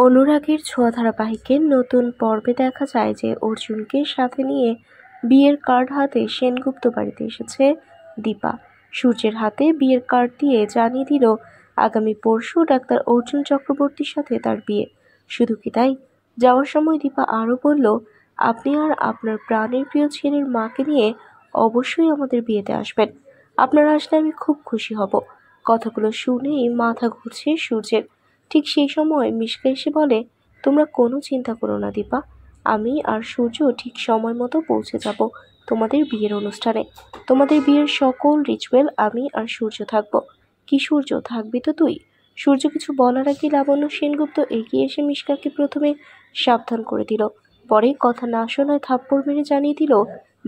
অনুরাগের ছোঁয়া ধারাবাহিকের নতুন পর্বে দেখা যায় যে অর্জুনকে সাথে নিয়ে বিয়ের কার্ড হাতে সেনগুপ্ত বাড়িতে এসেছে দীপা। সূর্যের হাতে বিয়ের কার্ড দিয়ে জানিয়ে দিল আগামী পরশু ডাক্তার অর্জুন চক্রবর্তীর সাথে তার বিয়ে। শুধু কি তাই, যাওয়ার সময় দীপা আরও বলল, আপনি আর আপনার প্রাণের প্রিয় ছেলের মাকে নিয়ে অবশ্যই আমাদের বিয়েতে আসবেন। আপনারা আসলে আমি খুব খুশি হব। কথাগুলো শুনেই মাথা ঘুরছে সূর্যের। ঠিক সেই সময় মিশকা এসে বলে, তোমরা কোনো চিন্তা করো না দীপা, আমি আর সূর্য ঠিক সময় মতো পৌঁছে যাব তোমাদের বিয়ের অনুষ্ঠানে। তোমাদের বিয়ের সকল রিচুয়াল আমি আর সূর্য থাকবো। কি সূর্য, থাকবি তো তুই? সূর্য কিছু বলার আগে লাবণ্য সেনগুপ্ত এগিয়ে এসে মিশকাকে প্রথমে সাবধান করে দিল, পরে কথা না শোনায় থাপ্পড় মেরে জানিয়ে দিল,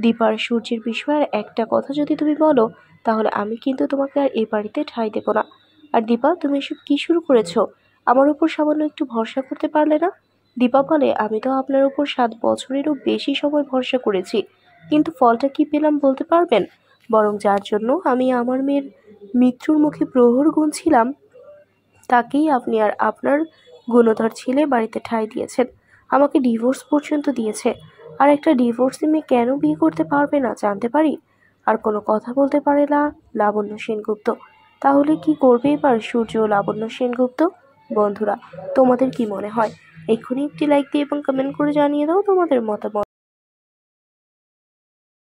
দীপা আর সূর্যের বিষয়ে আর একটা কথা যদি তুমি বলো তাহলে আমি কিন্তু তোমাকে আর এই বাড়িতে ঠাঁই দেবো না। আর দীপা, তুমি এসব কি শুরু করেছো? আমার উপর সামান্য একটু ভরসা করতে পারলে না? দীপা বলে, আমি তো আপনার উপর 7 বছরেরও বেশি সময় ভরসা করেছি, কিন্তু ফলটা কি পেলাম বলতে পারবেন? বরং যার জন্য আমি আমার মেয়ের মৃত্যুর মুখে প্রহর গুনছিলাম, তাকেই আপনি আর আপনার গুণধর ছেলে বাড়িতে ঠাঁই দিয়েছেন। আমাকে ডিভোর্স পর্যন্ত দিয়েছে। আর একটা ডিভোর্সি মেয়ে কেন বিয়ে করতে পারবে না জানতে পারি? আর কোনো কথা বলতে পারে না লাবণ্য সেনগুপ্ত। তাহলে কি করবে এবার সূর্য ও লাবণ্য সেনগুপ্ত? বন্ধুরা, তোমাদের কি মনে হয়? এক্ষুনি একটি লাইক দিয়ে এবং কমেন্ট করে জানিয়ে দাও তোমাদের মতামত।